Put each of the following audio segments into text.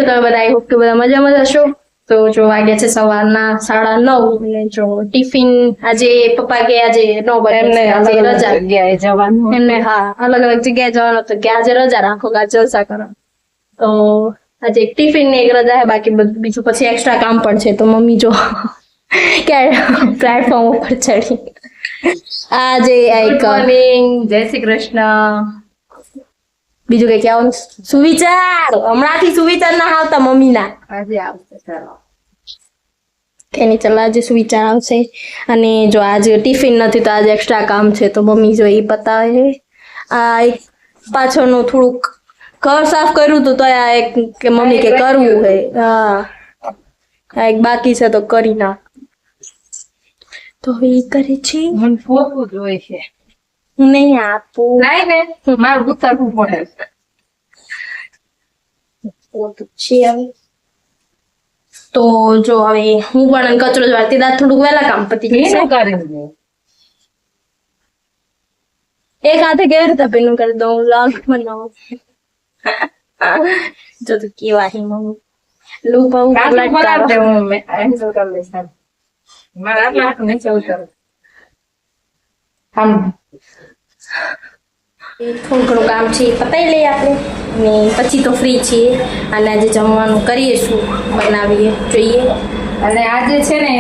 તમે બધા I hope કે બધા મજામાં જ હશો. તો જો વાગ્યા છે સવારના 9:30 અને જો ટિફિન આજે પપ્પા કે આજે નો બને એમને રજા જગ્યાએ જવાનું એમને હા અલગ અલગ જગ્યાએ જવાનું તો કે આજે રજા રાખો કે જલસા કરો. તો આજે એક ટિફિન ને એક રજા છે બાકી બધું બીજું પછી એક્સ્ટ્રા કામ પણ છે. તો મમ્મી જો કે પ્લેટફોર્મ ઉપર ચડી આજે એક જય શ્રી કૃષ્ણ. બીજું કઈ કહેવાનું સુવિચાર હમણાંથી સુવિચાર ના આવતા મમ્મી ના આજે આવશે. ચાલો એની ચાલ આજે સુવિચાર આવશે. અને જો આજે ટિફિન નથી તો આજે એક્સ્ટ્રા કામ છે તો મમ્મી જો એ બતાવે. આ એક પાછળનું થોડુંક ઘર સાફ કર્યું હતું તો આ એક કે મમ્મી કે કરવું છે. હા એક બાકી છે તો કરી નાખ. તો હવે એ કરે છે. મને ફોટો જોઈએ છે. નહીં આપું લાઈ ને મારું ઉતારવું પડે છે. તો જો હવે હું પણ કચરો જ વાળતી દાદ થોડુંક વહેલા કામ પતી ગયું છે. એક હાથે કેવી રીતે પેલું કરી દઉં લાગ બનાવું જો તું કેવા હી મમ્મી લૂપ આવું ફ્લેટ કર દે હું મે એન્સર કર લે સર મારા હાથ નીચે ઉતાર હમ થોડું ઘણું કામ છે પતાઈ લઈએ આપણે ને પછી તો ફ્રી છીએ અને આજે જમવાનું કરીએ શું બનાવીએ જોઈએ. અને આજે છે ને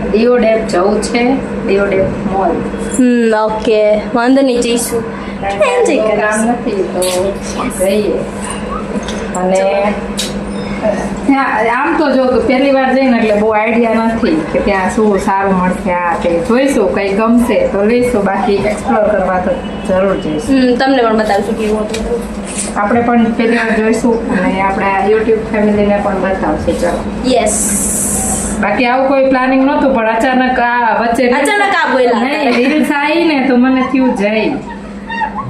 ડીઓડેપ જવું છે ડીઓડેપ મોલ. ઓકે વાંધો નહીં જઈશું. કામ નથી તો જઈએ. અને આમ તો જો પહેલી વાર જઈને એટલે બહુ આઈડિયા નથી કે ત્યાં શું સારું મળશે. આ તે જોઈશું કઈ ગમશે તો લઈશું બાકી એક્સપ્લોર કરવા તો જરૂર જઈશું. તમને પણ બતાવશું કેવું હતું આપણે પણ પહેલી વાર જોઈશું અને આપણા યુટ્યુબ ફેમિલીને પણ બતાવશું. ચલો યસ. બાકી આવું કોઈ પ્લાનિંગ નહોતું પણ અચાનક આ વચ્ચે અચાનક આ બોલ્યા નહીં રીલ્સ આવી ને તો મને થયું જઈ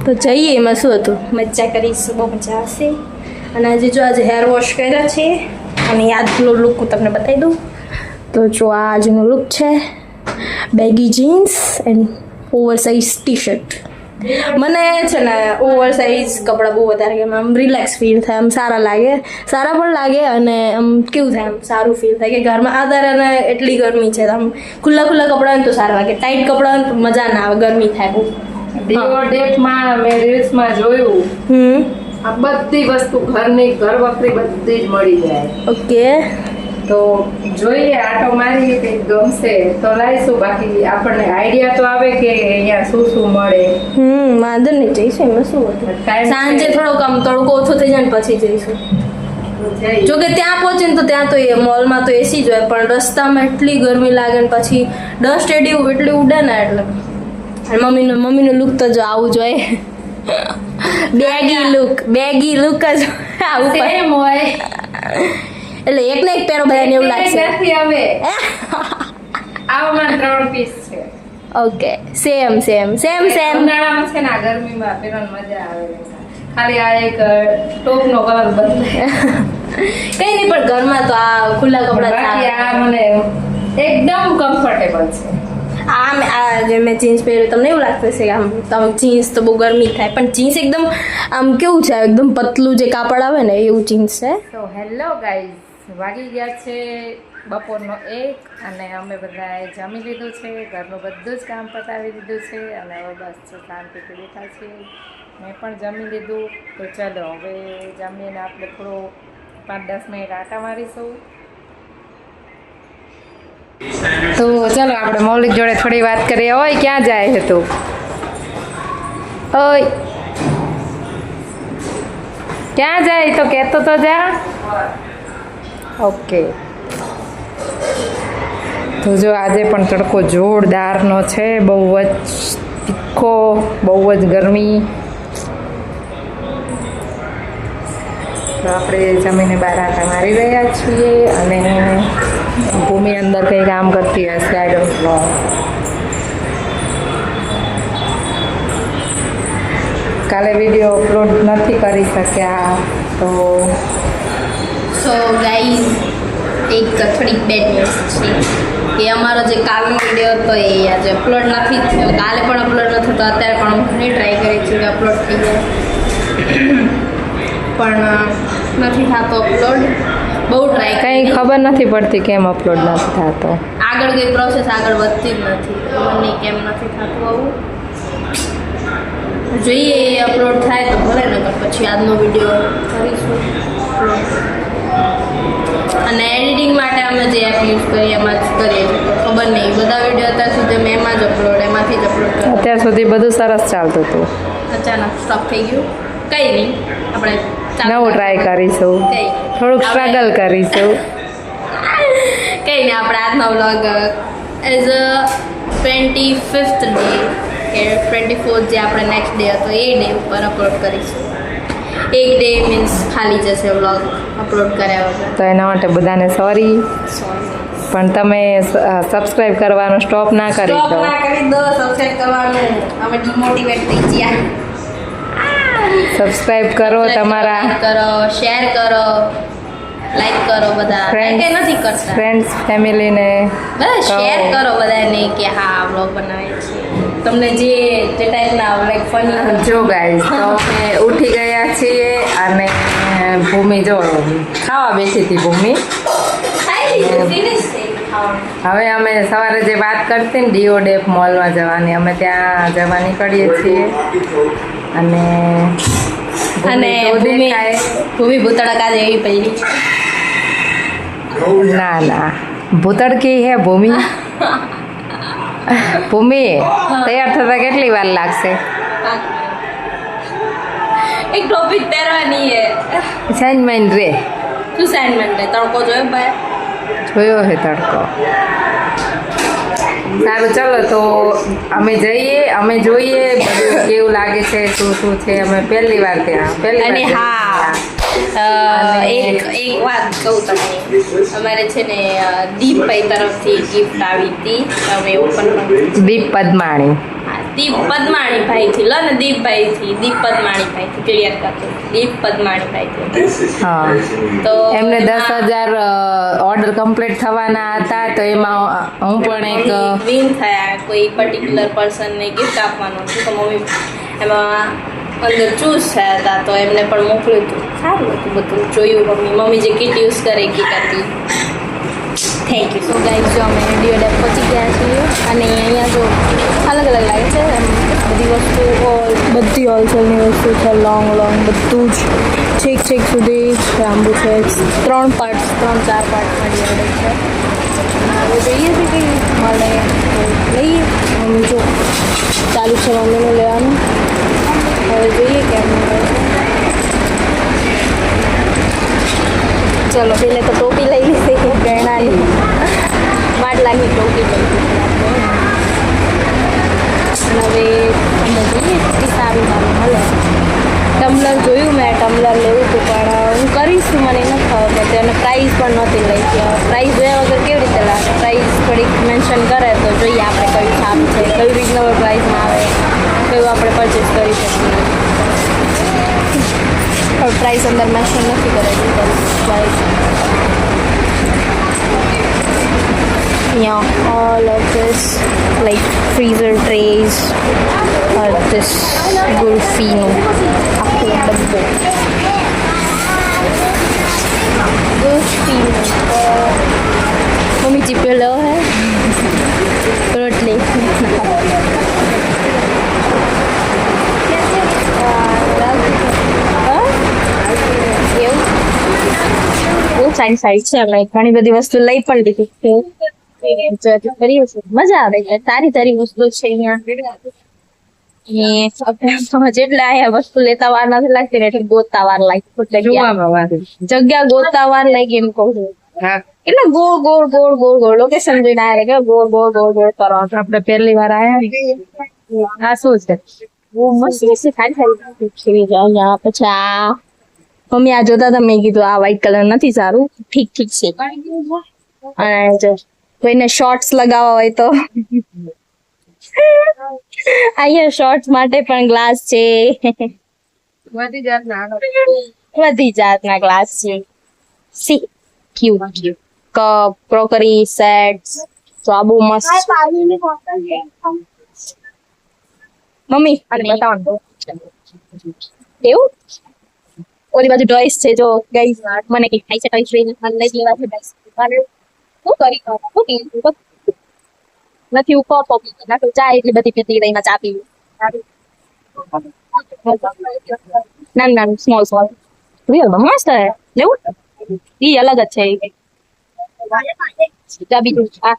તો જઈએ. એમાં શું હતું મજા કરીશું બહુ મજા આવશે. અને આજે જો આજે હેર વોશ કર્યા છે અને યાદનો લુક હું તમને બતાવી દઉં તો જો આ આજનો લુક છે baggy jeans and over size T shirt. મને છે ને ઓવર સાઇઝ કપડાં બહુ વધારે ગમે. આમ રિલેક્સ ફીલ થાય આમ સારા પણ લાગે અને આમ કેવું થાય આમ સારું ફીલ થાય કે ઘરમાં આધારે એટલી ગરમી છે આમ ખુલ્લા કપડાં હોય તો સારા લાગે. ટાઈટ કપડાં હોય તો મજા ના આવે ગરમી થાય બહુ. ડીઓડેપમાં મેં રીલ્સમાં જોયું આ બધી વસ્તુ ઘરની ઘર વખરી બધી જ મળી જાય. ઓકે તો જોઈએ આટો મારી કંઈક ગમશે તો લાવીશું. બાકી આપણને આઈડિયા તો આવે કે અહીંયા શું શું મળે. વાંધો નહીં જઈશું. એમાં શું હતું સાંજે થોડો કામ તડકો ઓછો થઈ જાય ને પછી જઈશું. જોકે ત્યાં પહોંચે ને તો ત્યાં તો એ મોલમાં તો એસી જ હોય પણ રસ્તામાં એટલી ગરમી લાગે ને પછી ડસ્ટ એટલી ઉડે ને એટલે મમ્મીનું લુક તો જો આવું જોઈએ બેગી લુક જ આવું સેમ હોય એટલે એક ને એક પેરો બધાને એવું લાગશે. નથી હવે આવામાં 3 પીસ છે. ઓકે સેમ ઉનાળામાં છે ને આ ગરમીમાં પહેરવાની મજા આવે. ખાલી આ એક ટોપનો કલર બદલાય કઈ નહીં પણ ઘરમાં તો આ ખુલ્લા કપડા આ મને એકદમ કમ્ફર્ટેબલ છે. આ જે મેં જીન્સ પહેર્યું તમને એવું લાગતું છે કે આમ જીન્સ તો બહુ ગરમી થાય પણ જીન્સ એકદમ આમ કેવું છે એકદમ પતલું જે કાપડ આવે ને એવું જીન્સ છે. તો હેલો ગાઈઝ વાગી ગયા છે બપોરનો 1 અને અમે બધાએ જમી લીધું છે. ઘરનું બધું જ કામ પતાવી દીધું છે અને હવે બસ શાંતિથી બેઠા છીએ. મેં પણ જમી લીધું તો ચાલો હવે જમીને આપણે થોડો 5-10 મિનિટ આટા મારીશું. તો ચાલો આપણે મૌલિક જોડે થોડી વાત કરીએ. ઓય ક્યાં જાય છે તું? ઓય ક્યાં જાય તો કહેતો તો જા. ઓકે તો જો આજે પણ તડકો જોરદારનો છે. બહુ જ તીખો બહુ જ ગરમી. તો આપણે જમીને બહાર આટા મારી રહ્યા છીએ અને ભૂમિ અંદર કંઈ કામ કરતી હશે. I don't know. કાલે વિડીયો અપલોડ નથી કરી શક્યા તો સો ગાઈઝ એક થોડીક બેડ ન્યૂઝ છે કે અમારો જે કાલનો વિડીયો હતો એ આજે અપલોડ નથી થયો. કાલે પણ અપલોડ નથી થતો. અત્યારે પણ હું ઘણી ટ્રાય કરી છું કે અપલોડ થઈ જાય પણ નથી થતો અપલોડ. બહુ ટ્રાય કંઈ ખબર નથી પડતી કેમ અપલોડ નથી થતો. આગળ કઈ પ્રોસેસ આગળ વધતી જ નથી. ખબર નહીં કેમ નથી થતું આવું. જોઈએ એ અપલોડ થાય તો ભલે, નકર પછી આજનો વિડીયો કરીશું upload. અને એડિટિંગ માટે અમે જે એપ યુઝ કરીએ એમાં જ કરીએ છીએ. તો ખબર નહીં, બધા વિડીયો અત્યાર સુધી અમે એમાં જ એમાંથી જ અપલોડ કરીએ. અત્યાર સુધી બધું સરસ ચાલતું હતું. અચાનક સ્ટોપ થઈ ગયું. કંઈ નહીં, આપણે નવું ટ્રાય કરીશું, થોડુંક સ્ટ્રગલ કરીશું. કંઈ નહીં, આપણે આજનો vlog as a 25th day કે 24th જે આપણે નેક્સ્ટ ડે હતો એ ડે ઉપર અપલોડ કરીશું. એક ડે મીન્સ ખાલી જશે વ્લોગ અપલોડ કર્યા વગર. તો એના માટે બધાને સોરી, પણ તમે સબસ્ક્રાઇબ કરવાનું સ્ટોપ ના કરી દો. સબસ્ક્રાઇબ કરવાનું. અમે ડિમોટિવેટ થઈ ગયા. સબસ્ક્રાઇબ કરો, તમારા કરો, શેર કરો, લાઈક કરો. બધા લાઈક નથી કરતા. ફ્રેન્ડ્સ ફેમિલીને બધા શેર કરો બધાને કે હા વ્લોગ બનાવે છે. તમને જે ટાઈપના લાઈક ફની. જો ગાઈઝ, તો અમે ઉઠી ગયા છીએ અને ભૂમિ જો ખાવા બેસી હતી. ભૂમિ હવે અમે સવારે જે વાત કરતી ને ડીઓડેફ મોલમાં જવાની, અમે ત્યાં જવા નીકળીએ છીએ. અને ભૂમિ ભૂતળકા જેવી પડી. ના ભૂતળકી હે ભૂમિ. ભૂમિ તૈયાર થતા કેટલી વાર લાગશે? એક ટોપિક પહેરવાની હે. સાઈનમેન્ટ રે. શું સાઈનમેન્ટ રે? તડકો જોયો ભાઈ? જોયો હે તડકો. સારું, ચલો તો અમે જઈએ, અમે જોઈએ બધું કેવું લાગે છે, શું છે. અમે પહેલી વાર ત્યાં અને હા એક વાત કહું તમને. અમારે છે ને દીપભાઈ તરફથી ગિફ્ટ આવી હતી. અમે ઓપન દીપ પદ્માણી. દીપ પદ્માણી ભાઈથી લો ને. દીપભાઈથી, દીપ પદ્માણી ભાઈથી ક્લિયર કરતો. દીપ પદ્માણી ભાઈથી. હા, તો એમને 10,000 ઓર્ડર કમ્પ્લીટ થવાના હતા. તો એમાં હું પણ એક વિન થયા. કોઈ પર્ટિક્યુલર પર્સનને ગિફ્ટ આપવાનું હતું. તો મમ્મી એમાં અંદર ચૂઝ થયા હતા. તો એમને પણ મોકલ્યું હતું. સારું હતું બધું. જોયું મમ્મી જે કીટ યુઝ કરે કીટ હતી. Thank you. સો ગાઈઝ, જો અમે ડીઓડેફ પહોંચી ગયા છીએ. અને અહીંયા જો અલગ અલગ લાગે છે બધી વસ્તુ. બધી હોલસેલની વસ્તુ છે. લોંગ બધું જ છેક સુધી લાંબુ છે. 3-4 પાર્ટમાં ડીઓડેફ છે. હવે જોઈએ છે કે મળે લઈએ. મમ્મી જો ચાલુ છે મમ્મીનું લેવાનું. હવે જોઈએ કેમ મળે છે. ચલો, પેલે તો ટોપી લઈ લીધી ગહેણાની. માટલાની ટોપી લઈ લીધી. હવે અમે જોઈએ સારું મળે. ટમ્બલર જોયું મેં, ટમ્બલર લેવું હતું પણ હું કરીશ. મને નથી ખબર પડતી. અને પ્રાઇસ પણ નહોતી લઈ ગયા. પ્રાઇસ જોયા વગર કેવી રીતે લાગે? પ્રાઇસ થોડીક મેન્શન કરે તો જોઈએ આપણે કયું સારું છે, કયું રિઝનેબલ પ્રાઇસમાં આવે, કયું આપણે પરચેસ કરી શકીએ. પણ પ્રાઇસ અંદર મેન્શન નથી કરેલી price. Yeah, all of this like freezer trays or this Gulfino આખું ડબ્બો. Gulfino મમ્મી ચીપ્યો લો હે રોટલી. બહુ સારી સારી છે. અમે ઘણી બધી વસ્તુ લઈ પણ લીધી. મજા આવે છે. સારી વસ્તુ છે અહીંયા. જેટલા અહીંયા વસ્તુ લેતા વાર નથી લાગતી ને એટલે ગોતતા વાર લાગી. જગ્યા ગોતતા વાર લાગી એમ કહું છું. એટલે ગોળ લોકેશન જોઈને આવે કે ગોળ કરવાનું. આપણે પહેલી વાર આયા. આ શું છે? બહુ મસ્ત સારી અહીંયા. પછી આ મમ્મી આ જોતા હતા, મેં કીધું આ વ્હાઈટ કલર નથી સારું. ઠીક છે. અને જો કોઈને શોર્ટ્સ લગાવવા હોય તો અહીંયા શોર્ટ્સ માટે પણ ગ્લાસ છે. બધી જાતના ગ્લાસ છે. C cute cup, crockery sets. તો આ બહુ મસ્ત. મમ્મી બતાવો એવું ઓલી બાજુ ટોયસ છે જો ગાઈસ મને કઈ ખાઈ છે ટોયસ લઈને મને લઈ લેવા છે ગાઈસ શું કરી શું પીવું નથી ઉપર પોપી ના તો ચા એટલી બધી પીતી રહી માં ચા પીવું ના સ્મોલ રિયલ મસ્ત હે લેવું ઈ અલગ જ છે ચા બીજું આ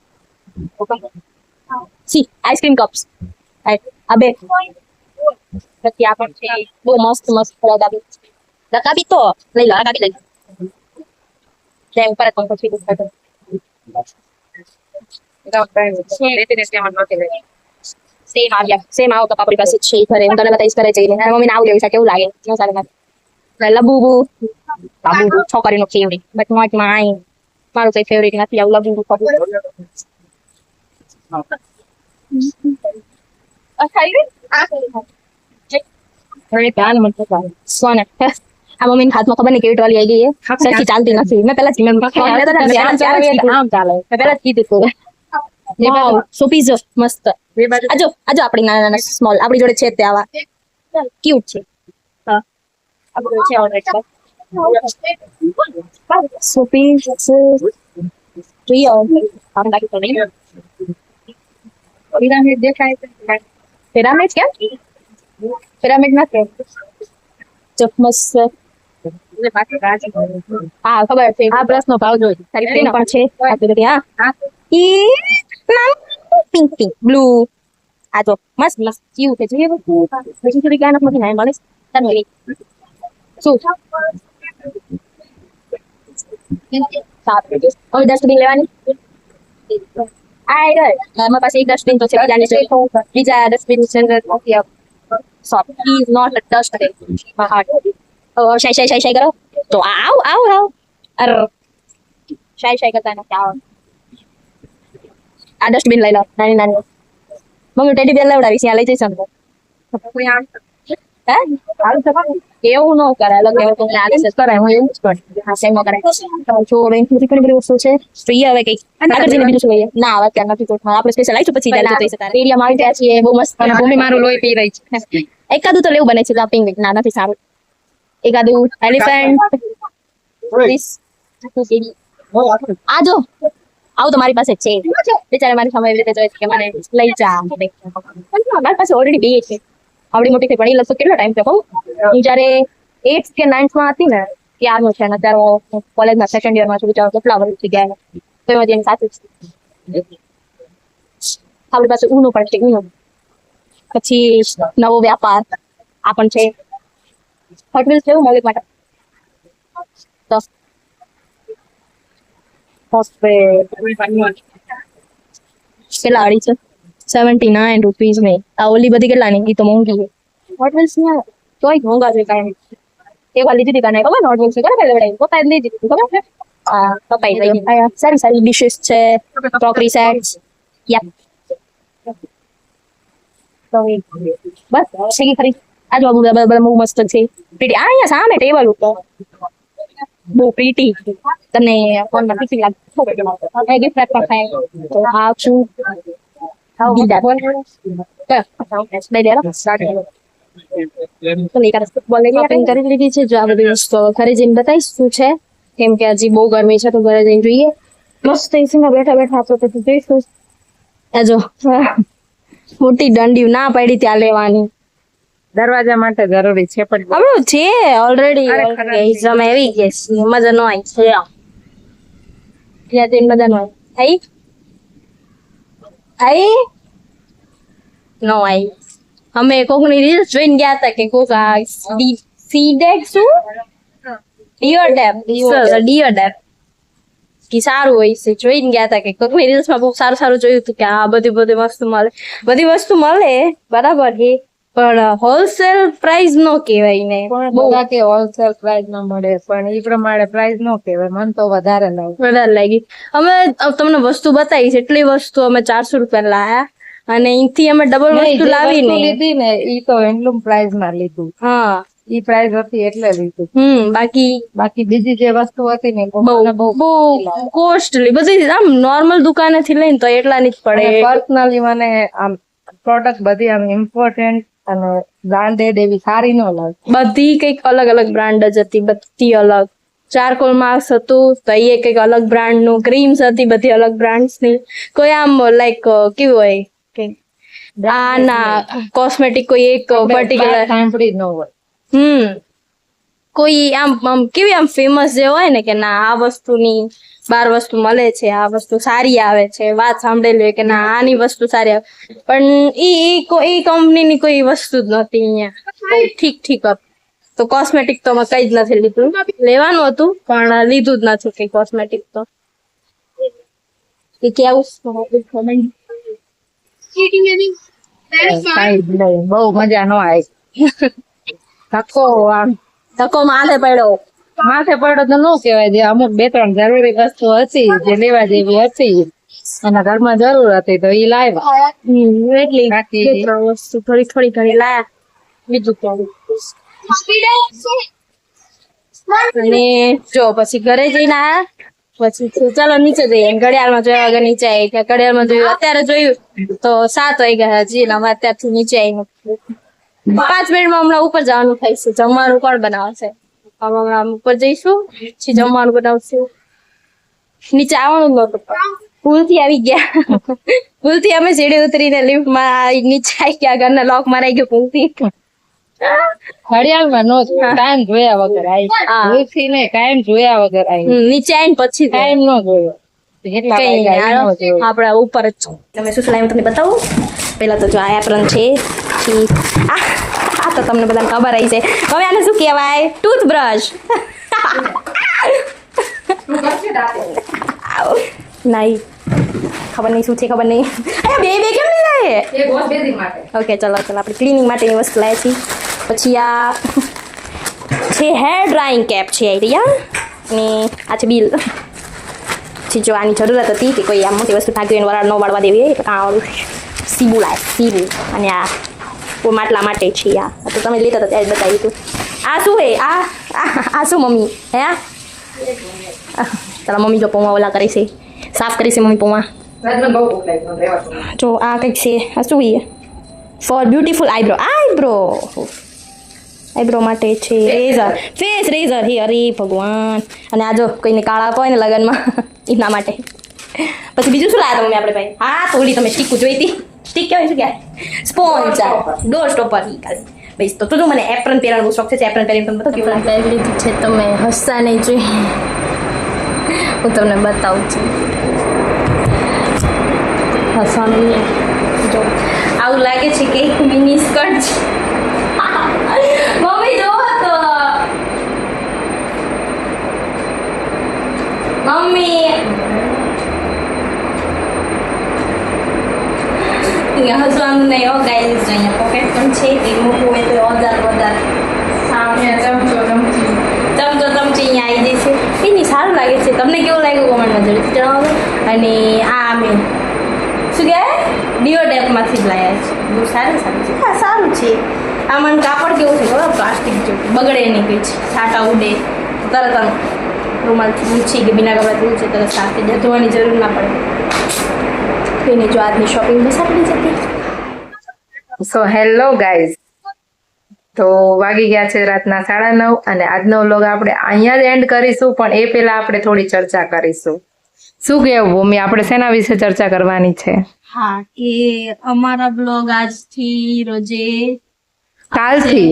સી આઈસ્ક્રીમ કપ્સ અબે પછી આ પણ છે બહુ મસ્ત લગાવી તો લઈ લો લગાવી લઈ લે ઉપર જ પંખો સેમ આવો તો આપણી પાસે છે ઘરે હું તને બતાવીશ ઘરે જઈને મમ્મીને આવું લેવું છે કેવું લાગે ન સારું લબુબુ બાબુ છોકરીનો ફેવરેટ બટ નોટ માઇન મારું કઈ ફેવરેટ નથી આવું લબુબુ સોને આ મમ્મીને હાથમાં ખબર નહીં કેવી ટ્રોલી આવી ગઈ છે સરખી ચાલતી નથી મેં પેલા પેલા કીધું તું સો પીઝો મસ્ત આજો આજો આપણી નાના નાના સ્મોલ આપણી જોડે છે તે આવા ક્યુટ છે આપણી છે ઓલરેડી સો પીઝો રિયલ આમ લાગી તો નહીં પિરામિડ દેખાય છે પિરામિડ કેમ પિરામિડ નથી જો મસ્ત હા ખબર છે આ બ્રશનો ભાવ જોઈ તારી ફ્રેન્ડ પણ છે હા ઈ પિંક પિંક બ્લુ આ તો મસ્ત મસ્ત ક્યુ છે જોઈએ પછી થોડી ગાનક નથી ના મળે તને શું હવે ડસ્ટબિન લેવાની મારી પાસે એક ડસ્ટબિન તો છે બીજા ડસ્ટબિન છે soap is not a dustbin my heart શાય કરો તો આવ અર શાય કરતા નથી આવ આ ડસ્ટબિન લઈ લો નાની મમ્મી ટેડી બેર લેવડાવી છે લઈ જઈશ અંદર એવું ન કરે અલગ એવું તો આદેશ કરાય હું એવું જ કરું હા સેમ કરાય છોડ એની ઘણી બધી વસ્તુ છે ફ્રી હવે કઈ આગળ જઈને બીજું શું લઈએ ના હવે ત્યાં નથી કોઠમાં આપણે સ્પેશિયલ આવીશું પછી જાય તો એરિયામાં આવી ગયા છીએ બહુ મસ્ત અને ભૂમિ મારું લોહી પી રહી છે એકાદું તો લેવું બને છે પિંક ના નથી સારું એકાદું એલિફન્ટ આજો આવું તો મારી પાસે છે બિચારે મારી સામે એવી રીતે જોઈએ કે મને લઈ જા મારી પાસે ઓલરેડી બે છે આવડી મોટી થઈ પણ એ લગભગ કેટલો ટાઈમ છે કહું હું જયારે 8th કે 9th માં હતી ને ત્યારનું છે ને અત્યારે હું કોલેજમાં સેકન્ડ યરમાં છું વિચારો કેટલા વર્ષથી ગયા તો એમાં એની સાથે આપણી પાસે ઊનો પણ છે ઊનો પછી નવો વ્યાપાર આ પણ છે હોટ વ્હીલ્સ જેવું મોગી માટે તો કેટલા અડી છે 79 રૂપીસ में આ ઓલી બધી કેટલાની ઈ તો મોંઘી છે હોટ વ્હીલ્સ ને તોય મોંઘા છે કાંઈ એક વાર લીધી કાંઈ ખબર હોટ વ્હીલ્સ કરે પેલે પોતા લીધી ખબર આ પપાઈ લઈ સારી ડિશિસ છે ક્રોકરી સેટ્સ યા તો બસ શેકી ખરી આજો બહુ મસ્ત છે પ્રીટી આ અહીંયા સામે ટેબલ ઉપર બહુ પ્રીટી તમને ફોનમાં પીસી લાગે ગિફ્ટ રેપ પર થાય તો આ શું કરી લીધી છે જો આ બધી વસ્તુ ઘરે જઈને બતાવીશ શું છે કેમ કે હજી બહુ ગરમી છે તો ઘરે જઈને જોઈએ મસ્ત એસીમાં બેઠા આપણે તો જોઈશું આ જો મોટી દંડી ના પડી ત્યાં લેવાની દરવાજા માટે જરૂરી છે પણ આપણું છે ઓલરેડી એક્ઝામ આવી ગઈ છે મજા નો આવી છે ત્યાં જઈને મજા નો આવી નો આવી અમે કોકની રીલ્સ જોઈને ગયા હતા કે કોક સીડેક શું ડિયોડેપ કે સારું હોય છે જોઈને ગયા હતા કે કોકની રીલ્સમાં બહુ સારું જોયું હતું કે આ બધી બધી વસ્તુ મળે બરાબર છે પણ હોલસેલ પ્રાઇસ નો કહેવાય ને બહુ કે હોલસેલ પ્રાઇસ ન મળે પણ એ પ્રમાણે પ્રાઇસ નો કહેવાય મને તો વધારે લાગી અમે તમને વસ્તુ બતાવી એટલી વસ્તુ અમે 400 રૂપિયા લાયા અને અહીંથી અમે ડબલ વસ્તુ લાવીને લીધી ને ઈ તો હેન્ડલૂમ પ્રાઇસ માં લીધું હા ઈ પ્રાઇસ હતી એટલે લીધું બાકી બીજી જે વસ્તુ હતી ને બહુ કોસ્ટલી બધી આમ નોર્મલ દુકાનેથી લઈને તો એટલા ની જ પડે પર્સનલી મને આમ પ્રોડક્ટ બધી આમ ઇમ્પોર્ટન્ટ અને બ્રાન્ડેડ એવી સારી ન લાગે. બધી કંઈક અલગ અલગ બ્રાન્ડ જ હતી, બધી અલગ. ચારકોલ માસ્ક હતું તો એ કંઈક અલગ બ્રાન્ડ નું, ક્રીમ્સ હતી બધી અલગ બ્રાન્ડ્સ ની. કોઈ આમ લાઈક કેવું હોય કે આ ના કોસ્મેટિક કોઈ એક પર્ટિક્યુલર સાંભળી ન હોય. કોઈ આમ કેવી આમ ફેમસ જે હોય ને કે ના આ વસ્તુની 12 વસ્તુ મળે છે, આ વસ્તુ સારી આવે છે, વાત સાંભળેલી હોય કે ના આની વસ્તુ સારી આવે, પણ ઈ કંપનીની કોઈ વસ્તુ જ નહોતી અહીંયા. ઠીક ઠીક હતું. તો કોસ્મેટિક તો મેં કઈ જ નથી લીધું. લેવાનું હતું પણ લીધું જ નથી કઈ કોસ્મેટિક તો. એ કેવું કાંઈ જ નહીં, બહુ મજા ન આવી. ધક્કો માથે પડ્યો. માથે પડ્યો તો ન કહેવાય, જે અમુક 2-3 જરૂરી વસ્તુ હતી જે લેવા જેવી હતી એના ઘરમાં જરૂર હતી તો ઈ લાવ્યા. એટલી બાકી 2-3 વસ્તુ થોડી ઘણી લાયા. બીજું કેવું. અને જો પછી ઘરે જઈને આયા, પછી ચાલો નીચે જઈએ. ઘડિયાળમાં જોયા વગર નીચે આવી ગયા. ઘડિયાળમાં જોયું, અત્યારે જોયું તો 7 વાગ્યા હજી, ને અમે અત્યારથી નીચે આવીને 5 મિનિટમાં હમણાં ઉપર જવાનું થાય છે. જમવાનું કોણ બનાવશે? હમણાં ઉપર જઈશું, પછી જમવાનું બનાવશું. નીચે આવવાનું નતું, ભૂલથી આવી ગયા. ભૂલથી અમે સીડી ઉતરીને લિફ્ટમાં નીચે આવી ગયા. ઘરના લોક મારાઈ ગયો ભૂલથી. ઘડિયાળમાં નો ટાઈમ જોયા વગર આવી. ભૂલથી ને કાયમ જોયા વગર આવી. નીચે આવીને પછી ટાઈમ નો જોયો. કેટલા કઈ વાગ્યા ઈ નો જોયો. આપડા ઉપર જ છો. તમે શું લાવ્યું તમને બતાવું. પેલા તો જો આ એપ્રન છે. પછી આ તો તમને બધાને ખબર હશે. હવે આને શું કહેવાય? ટૂથબ્રશ. નહીં ખબર નહીં શું છે, ખબર નહીં. બે કેમ લઈ લાવે? ઓકે ચલો આપણે ક્લિનિંગ માટેની વસ્તુ લાવીએ છીએ. પછી આ છે હેર ડ્રાઈંગ કેપ છે આઈડિયા, અને આ છે બિલ. પછી જો આની જરૂરત હતી કે કોઈ આમ મોટી વસ્તુ થાકી હોય વરાળ ન વાળવા દેવી હોય, એટલે કાં સીબુ લાય સીબુ. અને આ માટલા માટે છે. આ તો તમે લેતા હતા ત્યારે જ બતાવ્યું હતું. આ શું હે? આ શું મમ્મી? હે ચાલો મમ્મી જો પૌવા ઓલા કરે છે, સાફ કરે છે મમ્મી પૌવા. જો આ કંઈક છે. આ શું છે? ફોર બ્યુટીફુલ આઈબ્રો માટે છે. રેઝર, ફેસ રેઝર હે. અરે ભગવાન. અને આ જો કોઈને કાળા હોય ને લગનમાં એના માટે. પછી બીજું શું લાવ્યા તમે આપણે ભાઈ? હા થોડી તમે સ્ટીક જોઈ હતી. સ્ટીક કહેવાય શું કહેવાય? Sponge, door stopper. ભાઈ તો તું મને એપ્રન પહેરવાનો બહુ શોખ છે. એપ્રન પહેરીને તમે બતાવો કેવું પહેરી લીધું છે. તમે હસતા નહીં જોઈએ, હું તમને બતાવું છું. હસવાનું નહીં. જો આવું લાગે છે કે એક મિની સ્કર્ટ છે. મમ્મી જોવો તો. મમ્મી હસવાનું નહીં હો ગાઈસ. અહીંયા પોકેટ પણ છે, એ મૂકવું હોય તો વધારે સામે ચમચો ચમચી અહીંયા આવી જશે. એની સારું લાગે છે. તમને કેવું લાગ્યું કોમેન્ટમાં જરૂરથી જણાવો. અને આ અમે શું કહેવાય ડીઓડેપમાંથી જ લાવ્યા છે. બહુ સારું છે. હા સારું છે. આ મને કાપડ કેવું છે ખબર? પ્લાસ્ટિક જેવું, બગડે નહીં કંઈ છે. છાંટા ઉડે તરત આમ રૂમાલથી લૂછી કે બિના કપડાથી લૂછે તરત સાફ થઈ જાય, ધોવાની જરૂર ના પડે. એની જો આજની શોપિંગ બસ આપણી જતી. સો હેલો ગાઈઝ, તો વાગી ગયા છે રાતના 9:30 અને આજનો વ્લોગ આપણે અહીંયા જ એન્ડ કરીશું. પણ એ પહેલા આપણે થોડી ચર્ચા કરીશું. શું કહેવું ભૂમિ, આપણે શેના વિશે ચર્ચા કરવાની છે? હા, કે અમારા બ્લોગ આજથી રોજે કાલથી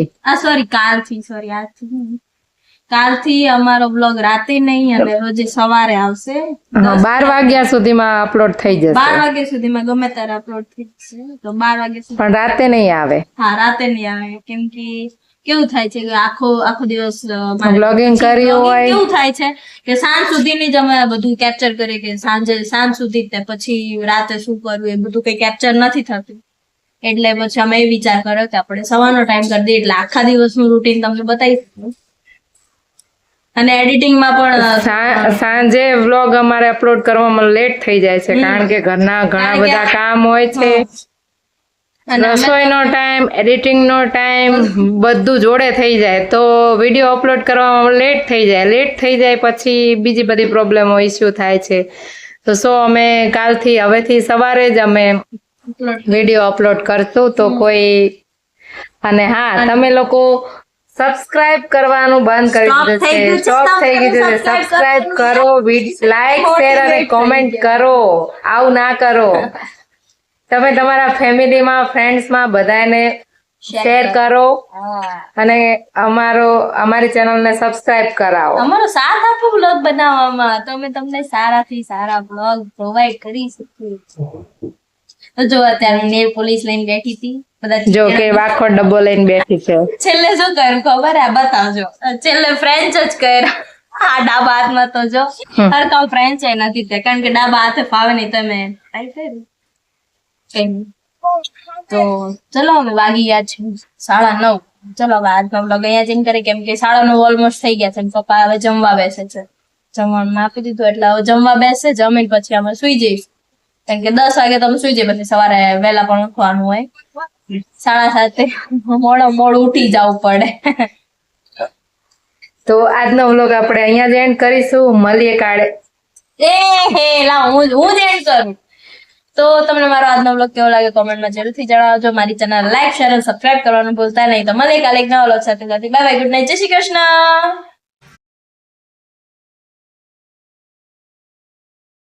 કાલથી અમારો બ્લોગ રાતે નહીં અને રોજે સવારે આવશે. 12 વાગ્યા સુધીમાં અપલોડ થઈ જશે. 12 વાગ્યા સુધીમાં ગમે ત્યારે અપલોડ થઈ જશે. તો 12 વાગ્યા સુધી પણ રાતે નહીં આવે. હા રાતે નહીં આવે, કેમ કે કેવું થાય છે કે આખો દિવસ બ્લોગિંગ કર્યું હોય. કેવું થાય છે કે સાંજ સુધીની જ અમે બધું કેપ્ચર કરીએ, કે સાંજ સુધી તે પછી રાતે શું કરવું એ બધું કઈ કેપ્ચર નથી થતું. એટલે પછી અમે એ વિચાર કર્યો કે આપણે સવારનો ટાઈમ કરી દઈએ, એટલે આખા દિવસનું રૂટીન તમને બતાવી. અને એડિટિંગમાં પણ સાંજે વ્લોગ અમારે અપલોડ કરવામાં લેટ થઈ જાય છે, કારણ કે ઘરના ઘણા બધા કામ હોય છે. રસોઈનો ટાઈમ, એડિટિંગનો ટાઈમ બધું જોડે થઈ જાય તો વિડીયો અપલોડ કરવામાં લેટ થઈ જાય પછી બીજી બધી પ્રોબ્લેમો ઇસ્યુ થાય છે. તો અમે કાલથી હવેથી સવારે જ અમે વિડીયો અપલોડ કરશું તો કોઈ અને હા તમે લોકો સબસ્ક્રાઇબ કરવાનું બંધ કરી દીધું છે સ્ટોપ થઈ ગયું છે સબસ્ક્રાઇબ કરો લાઈક શેર અને કોમેન્ટ કરો આવું ના કરો તમે તમારા ફેમિલીમાં ફ્રેન્ડ્સમાં બધાને શેર કરો અને અમારી ચેનલને સબસ્ક્રાઇબ કરાવો અમારો સાથ આપો બ્લોગ બનાવવામાં તો અમે તમને સારાથી સારા બ્લોગ પ્રોવાઈડ કરી શકીએ તો જો અત્યારે નેલ પોલિશ લઈને બેઠી હતી બધા જો કે વાખો ડબ્બો લઈને બેઠી છે છેલ્લે શું કર્યું ખબર હે બતાવજો છેલ્લે ફ્રેન્ચ જ કર્યા આ ડાબા હાથમાં તો જો હરકાવ ફ્રેન્ચ નથી તે કારણ કે ડાબા હાથે ફાવે નહીં તમે ટ્રાય કર્યું કઈ નહીં તો ચલો અમે વાગી ગયા છે 9:30 ચલો હવે આજનો બ્લોગ અહીંયા જઈને કરે કેમ કે 9:30 ઓલમોસ્ટ થઈ ગયા છે પપ્પા હવે જમવા બેસે છે જમવાનું આપી દીધું એટલે હવે જમવા બેસે જમીન પછી અમે સુઈ જઈશું કારણ કે 10 વાગે તમે સુઈ જાય પછી સવારે વહેલા પણ ઉઠવાનું હોય 7:30 મોડું ઉઠી જવું પડે તો આજનો વ્લોગ આપણે અહીંયા જ એન્ડ કરીશું મળીએ કાલે હું જ એન્ડ કરું તો તમને મારો આજનો વ્લોગ કેવો લાગે કોમેન્ટમાં જરૂરથી જણાવજો મારી ચેનલ લાઈક શેર અને સબસ્ક્રાઇબ કરવાનું ભૂલતા નહીં તો મળીએ કાલે એક નવા વ્લોગ સાથે બાય બાય ગુડ નાઇટ જય શ્રી કૃષ્ણ